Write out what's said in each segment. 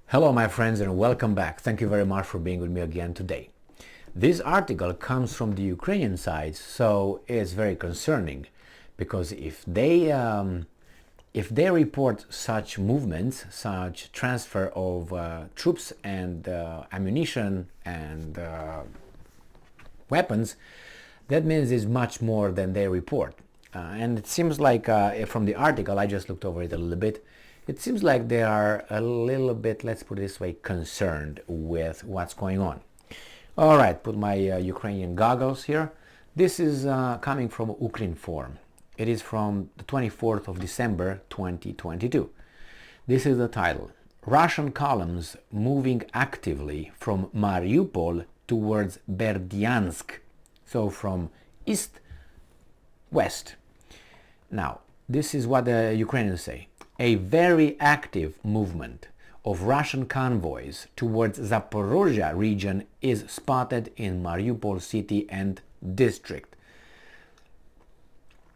Hello my friends and welcome back. Thank you very much for being with me again today. This article comes from the Ukrainian side, so it's very concerning because if they report such movements, such transfer of troops and ammunition and weapons, that means it's much more than they report. And it seems like from the article, I just looked over it a little bit, it seems like they are a little bit, let's put it this way, concerned with what's going on. All right, put my Ukrainian goggles here. This is coming from Ukrinform. It is from the 24th of December 2022. This is the title. Russian columns moving actively from Mariupol towards Berdyansk. So from east west. Now, this is what the Ukrainians say. A very active movement of Russian convoys towards Zaporizhzhia region is spotted in Mariupol city and district.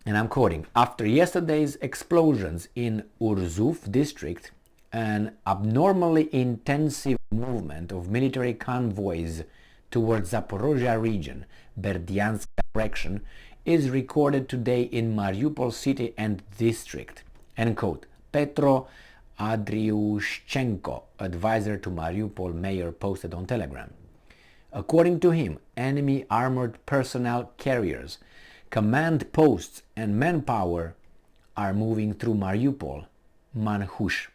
And I'm quoting, after yesterday's explosions in Urzuf district, an abnormally intensive movement of military convoys towards Zaporizhzhia region, Berdyansk direction, is recorded today in Mariupol city and district. End quote. Petro Andriushchenko, advisor to Mariupol mayor, posted on Telegram. According to him, enemy armored personnel carriers, command posts and manpower are moving through Mariupol, Manhush.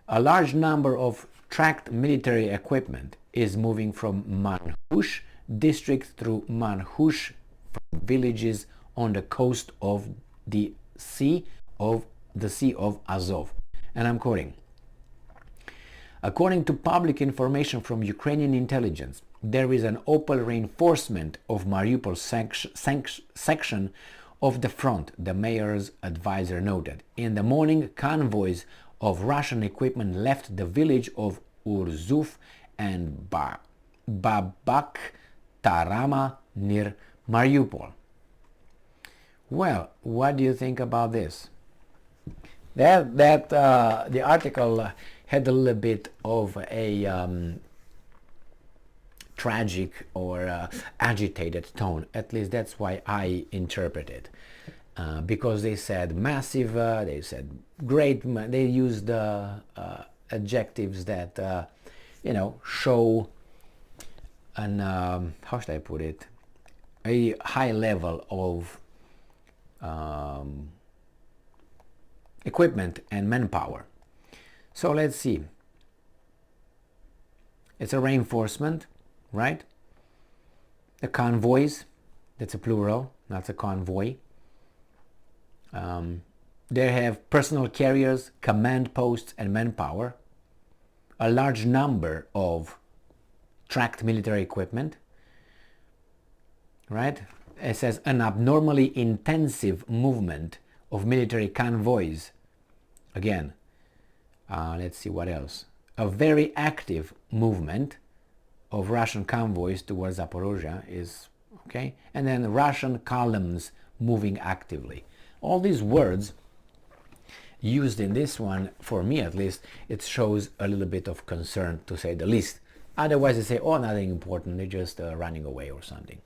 A large number of tracked military equipment is moving from Manhush district through Manhush from villages on the coast of the Sea of Azov. And I'm quoting. According to public information from Ukrainian intelligence, there is an open reinforcement of Mariupol section of the front, the mayor's advisor noted. In the morning, convoys of Russian equipment left the village of Urzuf and Babak Tarama near Mariupol. Well, what do you think about this? The article had a little bit of a tragic or agitated tone. At least that's why I interpret it. Because they said massive, they said great, they used adjectives that, show an, how should I put it, a high level of equipment and manpower. So let's see. It's a reinforcement, right? The convoys, that's a plural, not a convoy. They have personal carriers, command posts and manpower. A large number of tracked military equipment, right? It says an abnormally intensive movement of military convoys. Again, let's see what else. A very active movement of Russian convoys towards Zaporizhzhia is okay. And then Russian columns moving actively. All these words used in this one, for me at least, it shows a little bit of concern, to say the least. Otherwise they say, oh, nothing important, they're just running away or something.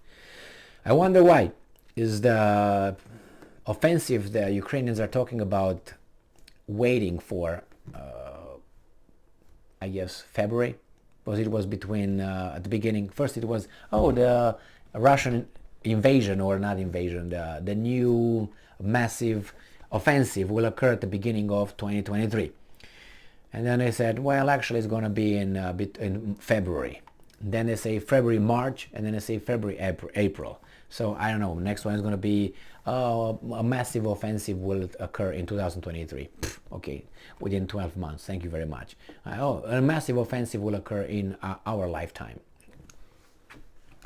I wonder why. Is the offensive the Ukrainians are talking about waiting for, I guess, February? Because it was between, at the beginning, first it was, the Russian invasion, or not invasion, the new massive offensive will occur at the beginning of 2023. And then they said, well, actually it's going to be in February. Then they say February, March, and then they say February, April. So I don't know, next one is going to be a massive offensive will occur in 2023. Okay, within 12 months. Thank you very much. A massive offensive will occur in our lifetime.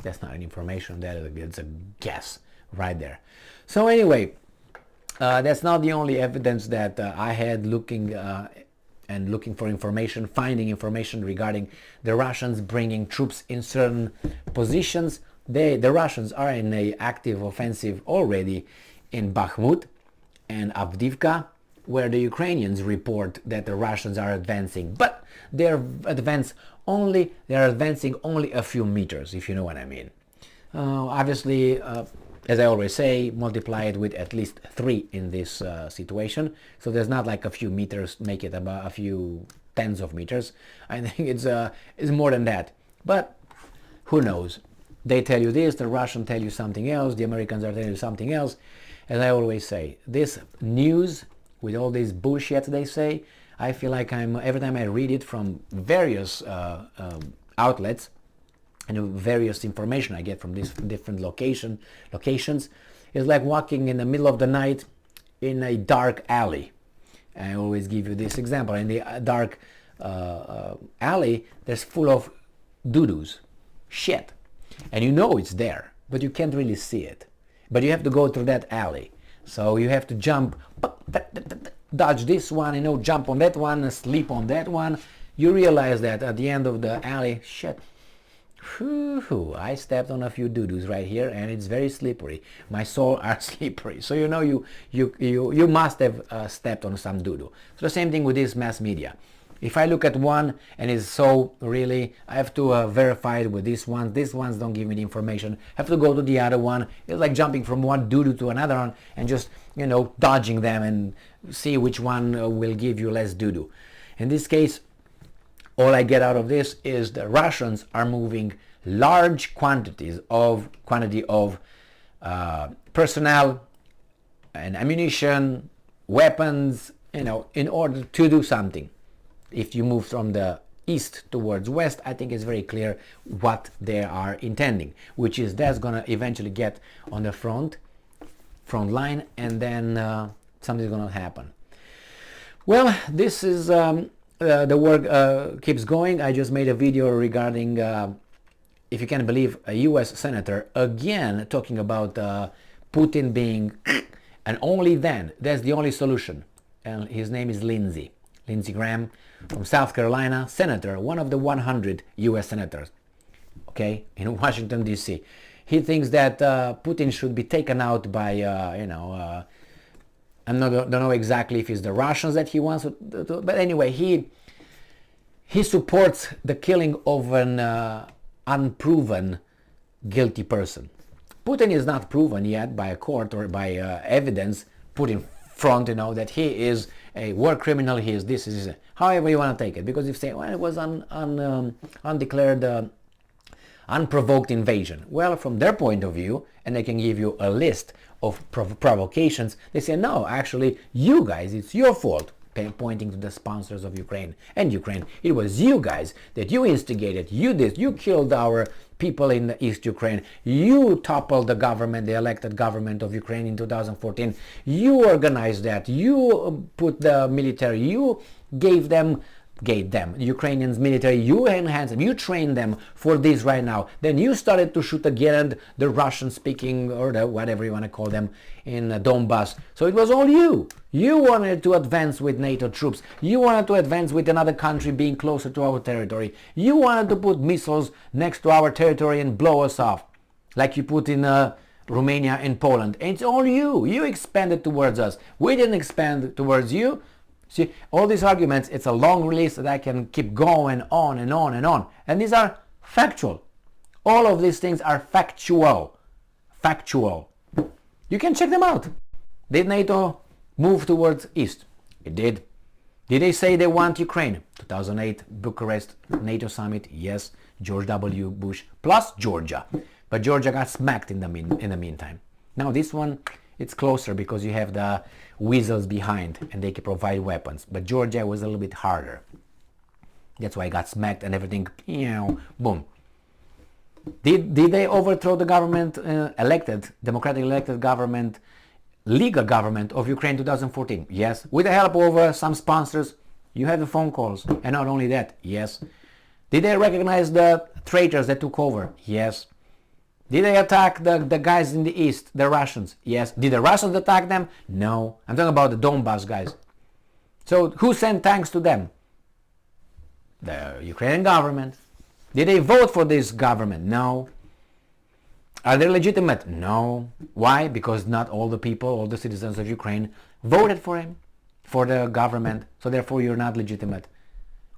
That's not an information, that's a guess right there. So anyway, that's not the only evidence that I had looking for information, finding information regarding the Russians bringing troops in certain positions. The Russians are in an active offensive already in Bakhmut and Avdiivka, where the Ukrainians report that the Russians are advancing, but they're advancing only a few meters, if you know what I mean. Obviously, as I always say, multiply it with at least 3 in this situation. So there's not like a few meters, make it about a few tens of meters. I think it's more than that. But who knows? They tell you this, the Russians tell you something else, the Americans are telling you something else. As I always say, this news, with all this bullshit they say, I feel like every time I read it from various outlets, and various information I get from these different locations, it's like walking in the middle of the night in a dark alley. I always give you this example. In the dark alley, there's full of doo-doos, shit. And you know it's there, but you can't really see it. But you have to go through that alley. So you have to jump, dodge this one, jump on that one, sleep on that one. You realize that at the end of the alley, shit, I stepped on a few doo-doos right here, and it's very slippery. My soul are slippery. So you must have stepped on some doo-doo. So the same thing with this mass media. If I look at one and it's so really, I have to verify it with this one. These ones don't give me the information. I have to go to the other one. It's like jumping from one doo-doo to another one and just, dodging them and see which one will give you less doo-doo. In this case, all I get out of this is the Russians are moving large quantity of personnel and ammunition, weapons, in order to do something. If you move from the east towards west, I think it's very clear what they are intending, which is that's going to eventually get on the front line, and then something's going to happen. Well, this is the work keeps going. I just made a video regarding, if you can believe, a US senator again talking about Putin being, and only then, that's the only solution. And his name is Lindsey Graham from South Carolina, senator, one of the 100 US senators, okay, in Washington, D.C. He thinks that Putin should be taken out by, I don't know exactly if it's the Russians that he wants to, but anyway, he supports the killing of an unproven guilty person. Putin is not proven yet by a court or by evidence put in front, that he is a war criminal, he is this, is however you want to take it. Because if you say, well, it was undeclared, unprovoked invasion. Well, from their point of view, and they can give you a list of provocations, they say, no, actually, you guys, it's your fault. Pointing to the sponsors of Ukraine and Ukraine. It was you guys that you instigated, you killed our people in the East Ukraine, you toppled the government, the elected government of Ukraine in 2014, you organized that, you put the military, you gave them Ukrainians military, you enhanced them, you trained them for this right now. Then you started to shoot again the Russian speaking, or the whatever you want to call them, in Donbass. So it was all you. You wanted to advance with NATO troops. You wanted to advance with another country being closer to our territory. You wanted to put missiles next to our territory and blow us off, like you put in Romania and Poland. And it's all you. You expanded towards us. We didn't expand towards you. See, all these arguments, it's a long list that I can keep going on and on and on. And these are factual. All of these things are factual. Factual. You can check them out. Did NATO move towards East? It did. Did they say they want Ukraine? 2008 Bucharest NATO summit, yes. George W. Bush plus Georgia. But Georgia got smacked in the meantime. Now this one, it's closer because you have the weasels behind and they can provide weapons. But Georgia was a little bit harder. That's why it got smacked and everything, boom. Did they overthrow the government, democratically elected government, legal government of Ukraine 2014? Yes. With the help of some sponsors. You have the phone calls. And not only that, yes. Did they recognize the traitors that took over? Yes. Did they attack the guys in the east, the Russians? Yes. Did the Russians attack them? No. I'm talking about the Donbass guys. So who sent tanks to them? The Ukrainian government. Did they vote for this government? No. Are they legitimate? No. Why? Because not all the people, all the citizens of Ukraine voted for him. for the government, so therefore you're not legitimate.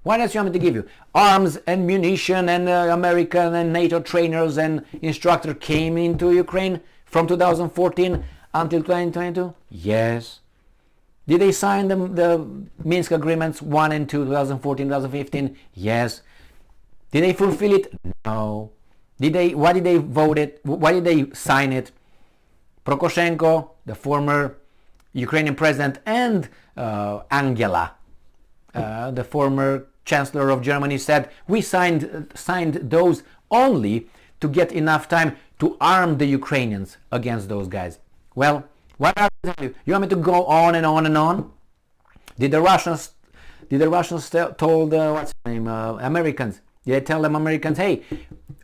What else you want me to give you? Arms and munition and American and NATO trainers and instructors came into Ukraine from 2014 until 2022? Yes. Did they sign the Minsk agreements 1 and 2, 2014, 2015? Yes. Did they fulfill it? No. Why did they vote it? Why did they sign it? Poroshenko, the former Ukrainian president, and Angela, the former Chancellor of Germany, said we signed those only to get enough time to arm the Ukrainians against those guys. Well, what are you? You want me to go on and on and on? Did the Russians told what's the name Americans? Did they tell them Americans, hey,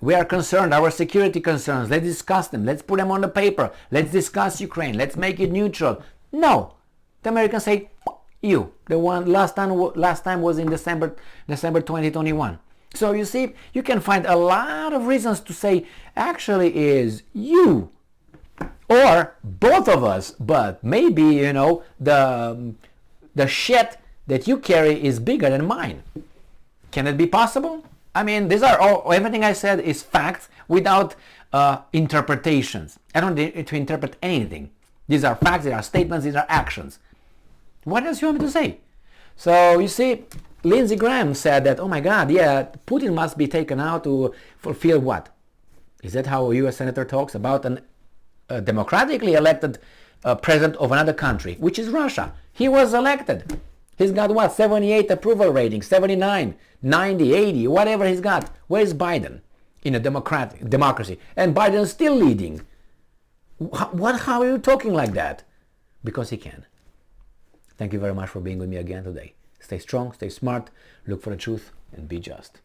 we are concerned, our security concerns, let's discuss them, let's put them on the paper, let's discuss Ukraine, let's make it neutral? No. The Americans say, you. The one last time was in December 2021. So you see, you can find a lot of reasons to say actually is you or both of us, but maybe, you know, the shit that you carry is bigger than mine. Can it be possible? I mean, these are all, everything I said is facts without interpretations. I don't need to interpret anything. These are facts, these are statements, these are actions. What else you want me to say? So you see, Lindsey Graham said that, oh my God, yeah, Putin must be taken out to fulfill what? Is that how a US senator talks about a democratically elected president of another country, which is Russia? He was elected. He's got what, 78 approval rating, 79, 90, 80, whatever he's got. Where is Biden in a democracy? And Biden's still leading. How are you talking like that? Because he can. Thank you very much for being with me again today. Stay strong, stay smart, look for the truth, and be just.